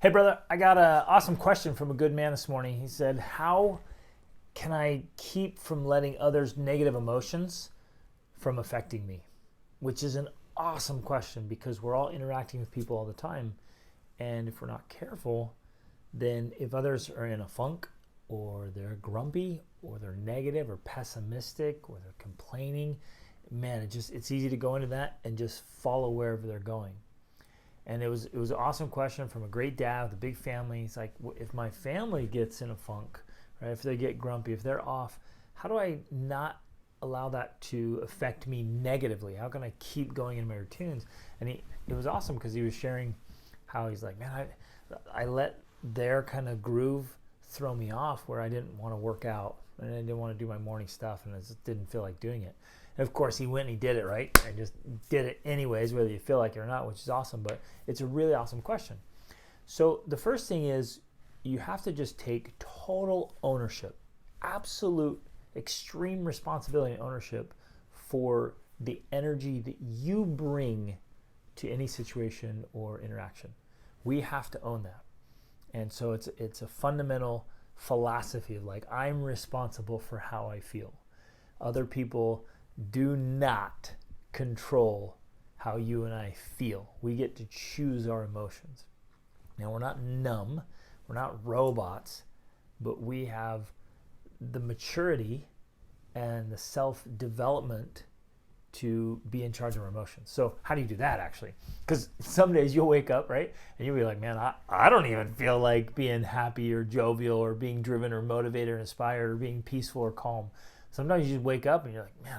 Hey, brother, I got an awesome question from a good man this morning. He said, how can I keep from letting others' negative emotions from affecting me? Which is an awesome question because we're all interacting with people all the time. And if we're not careful, then if others are in a funk or they're grumpy or they're negative or pessimistic or they're complaining, man, it's easy to go into that and just follow wherever they're going. And it was an awesome question from a great dad with a big family. He's like, if my family gets in a funk, right? If they get grumpy, if they're off, how do I not allow that to affect me negatively? How can I keep going in my routines? And it was awesome because he was sharing how he's like, man, I let their kind of groove throw me off where I didn't want to work out and I didn't want to do my morning stuff and I just didn't feel like doing it. And of course, he went and he did it, right? And just did it anyways, whether you feel like it or not, which is awesome. But it's a really awesome question. So the first thing is you have to just take total ownership, absolute extreme responsibility and ownership for the energy that you bring to any situation or interaction. We have to own that. And so it's a fundamental philosophy of like, I'm responsible for how I feel. Other people do not control how you and I feel. We get to choose our emotions. Now, we're not numb, we're not robots, but we have the maturity and the self-development to be in charge of our emotions. So how do you do that actually? Because some days you'll wake up, right? And you'll be like, man, I don't even feel like being happy or jovial or being driven or motivated or inspired or being peaceful or calm. Sometimes you just wake up and you're like, man,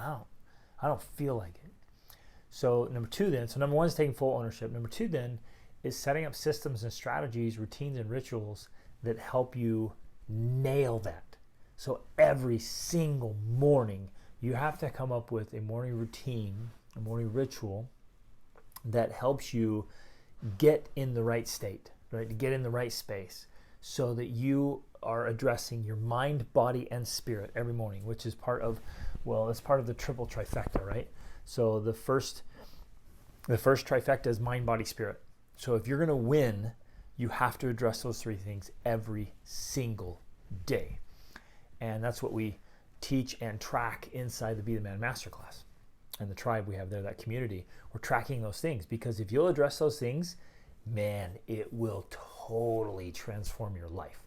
I don't feel like it. So number one is taking full ownership. Number two then is setting up systems and strategies, routines and rituals that help you nail that. So every single morning, you have to come up with a morning routine, a morning ritual that helps you get in the right state, right? To get in the right space so that you are addressing your mind, body, and spirit every morning, which is part of the triple trifecta, right? So the first trifecta is mind, body, spirit. So if you're going to win, you have to address those three things every single day. And that's what we teach and track inside the Be the Man Masterclass. And the tribe we have there, that community, we're tracking those things because if you'll address those things, man, it will totally transform your life.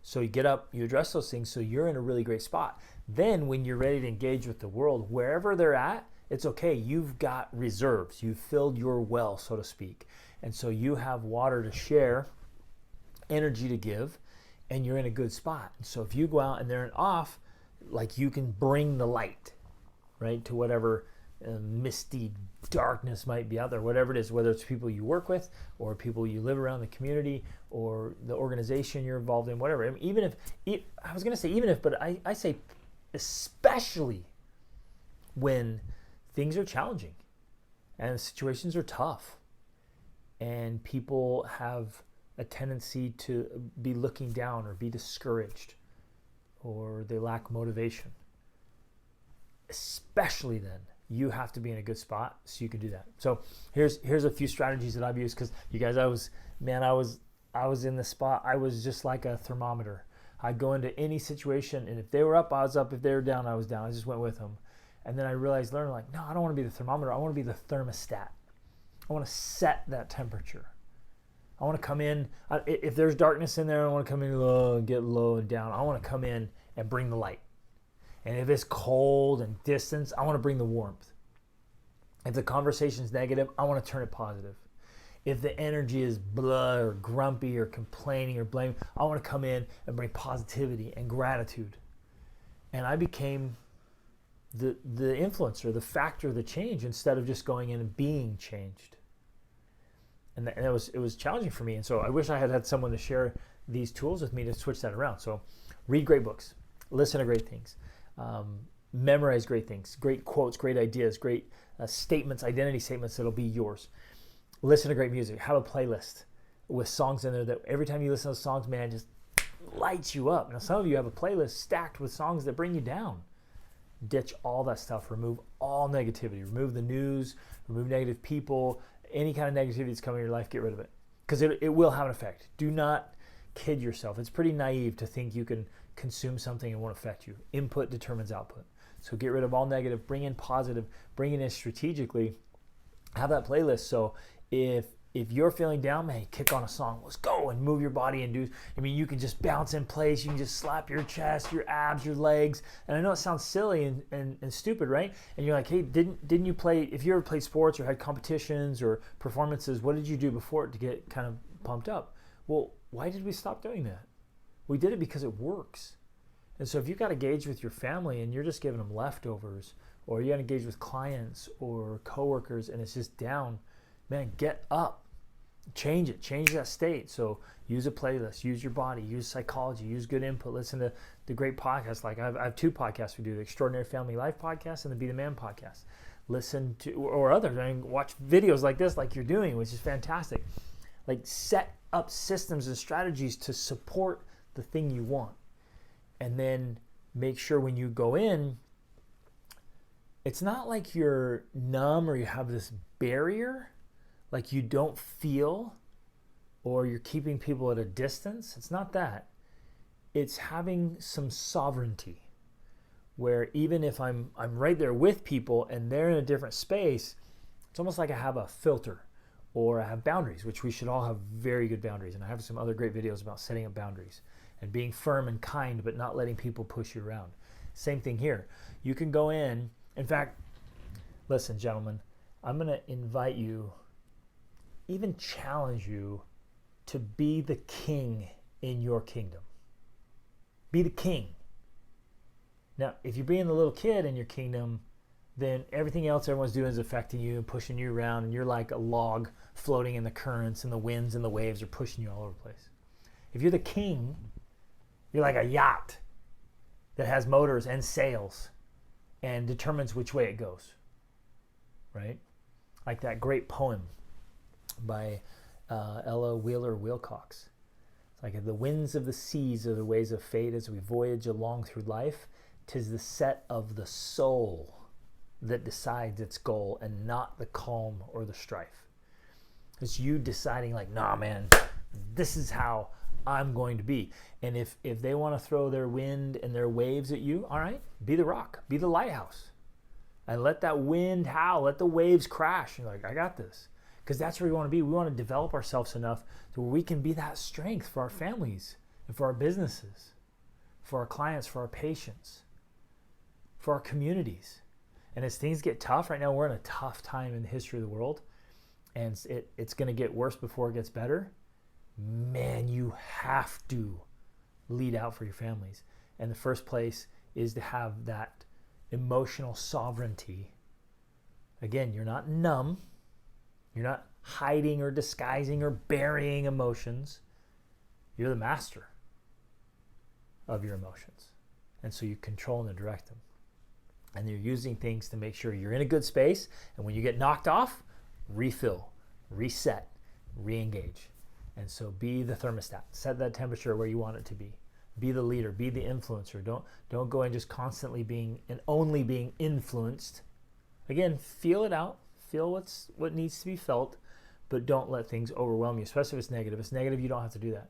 So you get up, you address those things, so you're in a really great spot. Then when you're ready to engage with the world, wherever they're at, it's okay. You've got reserves. You've filled your well, so to speak. And so you have water to share, energy to give, and you're in a good spot. And so if you go out and they're off, like you can bring the light, right, to whatever misty darkness might be out there, whatever it is, whether it's people you work with or people you live around, the community or the organization you're involved in, whatever. I mean, I say especially when things are challenging and situations are tough and people have a tendency to be looking down or be discouraged or they lack motivation. Especially then, you have to be in a good spot so you can do that. So here's a few strategies that I've used because you guys, I was in the spot. I was just like a thermometer. I'd go into any situation, and if they were up, I was up. If they were down, I was down. I just went with them. And then I realized, no, I don't want to be the thermometer. I want to be the thermostat. I want to set that temperature. I want to come in. If there's darkness in there, I want to come in low and get low and down. I want to come in and bring the light. And if it's cold and distance, I want to bring the warmth. If the conversation's negative, I want to turn it positive. If the energy is blah or grumpy or complaining or blaming, I want to come in and bring positivity and gratitude. And I became the influencer, the factor, the change, instead of just going in and being changed. And it was challenging for me. And so I wish I had someone to share these tools with me to switch that around. So read great books, listen to great things, memorize great things, great quotes, great ideas, great statements, identity statements that'll be yours. Listen to great music. Have a playlist with songs in there that every time you listen to those songs, man, just lights you up. Now, some of you have a playlist stacked with songs that bring you down. Ditch all that stuff. Remove all negativity. Remove the news. Remove negative people. Any kind of negativity that's coming in your life, get rid of it. because it will have an effect. Do not kid yourself. It's pretty naive to think you can consume something and it won't affect you. Input determines output. So get rid of all negative, bring in positive, bring it in strategically. Have that playlist. So if you're feeling down, man, kick on a song. Let's go and move your body and do. I mean, you can just bounce in place. You can just slap your chest, your abs, your legs. And I know it sounds silly and stupid, right? And you're like, hey, didn't you play? If you ever played sports or had competitions or performances, what did you do before it to get kind of pumped up? Well, why did we stop doing that? We did it because it works. And so if you've got to engage with your family and you're just giving them leftovers, or you got to engage with clients or coworkers and it's just down, man, get up, change it, change that state. So use a playlist, use your body, use psychology, use good input, listen to the great podcasts. Like I have 2 podcasts we do, the Extraordinary Family Life podcast and the Be the Man podcast. Listen to, or others, I mean, watch videos like this, like you're doing, which is fantastic. Like set up systems and strategies to support the thing you want. And then make sure when you go in, it's not like you're numb or you have this barrier, like you don't feel or you're keeping people at a distance. It's not that. It's having some sovereignty where even if I'm right there with people and they're in a different space, it's almost like I have a filter or I have boundaries, which we should all have very good boundaries. And I have some other great videos about setting up boundaries and being firm and kind, but not letting people push you around. Same thing here. You can go in fact, listen, gentlemen, I'm going to invite you, even challenge you to be the king in your kingdom. Be the king. Now, if you're being the little kid in your kingdom, then everything else everyone's doing is affecting you and pushing you around, and you're like a log floating in the currents, and the winds and the waves are pushing you all over the place. If you're the king, you're like a yacht that has motors and sails and determines which way it goes, right? Like that great poem by Ella Wheeler Wilcox. It's like, the winds of the seas are the ways of fate as we voyage along through life. 'Tis the set of the soul that decides its goal and not the calm or the strife. It's you deciding like, nah, man, this is how I'm going to be. And if they want to throw their wind and their waves at you, all right, be the rock, be the lighthouse. And let that wind howl, let the waves crash. You're like, I got this. Because that's where we want to be. We want to develop ourselves enough to where we can be that strength for our families and for our businesses, for our clients, for our patients, for our communities. And as things get tough, right now we're in a tough time in the history of the world, and it's going to get worse before it gets better. Man, you have to lead out for your families. And the first place is to have that emotional sovereignty. Again, you're not numb. You're not hiding or disguising or burying emotions. You're the master of your emotions. And so you control and direct them. And you're using things to make sure you're in a good space. And when you get knocked off, refill, reset, re-engage. And so be the thermostat. Set that temperature where you want it to be. Be the leader. Be the influencer. Don't go in just constantly being and only being influenced. Again, feel it out. Feel what needs to be felt, but don't let things overwhelm you, especially if it's negative. If it's negative, you don't have to do that.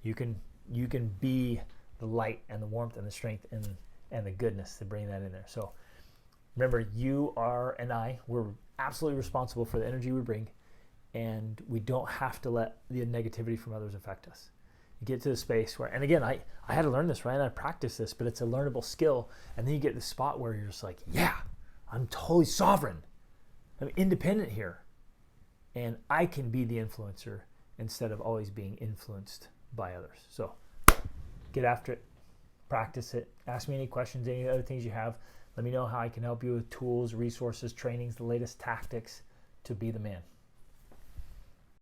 You can be the light and the warmth and the strength and the goodness to bring that in there. So remember, you are and we're absolutely responsible for the energy we bring. And we don't have to let the negativity from others affect us. You get to the space where, and again, I had to learn this, right? I practice this, but it's a learnable skill. And then you get to the spot where you're just like, yeah, I'm totally sovereign. I'm independent here. And I can be the influencer instead of always being influenced by others. So get after it, practice it. Ask me any questions, any other things you have. Let me know how I can help you with tools, resources, trainings, the latest tactics to be the man.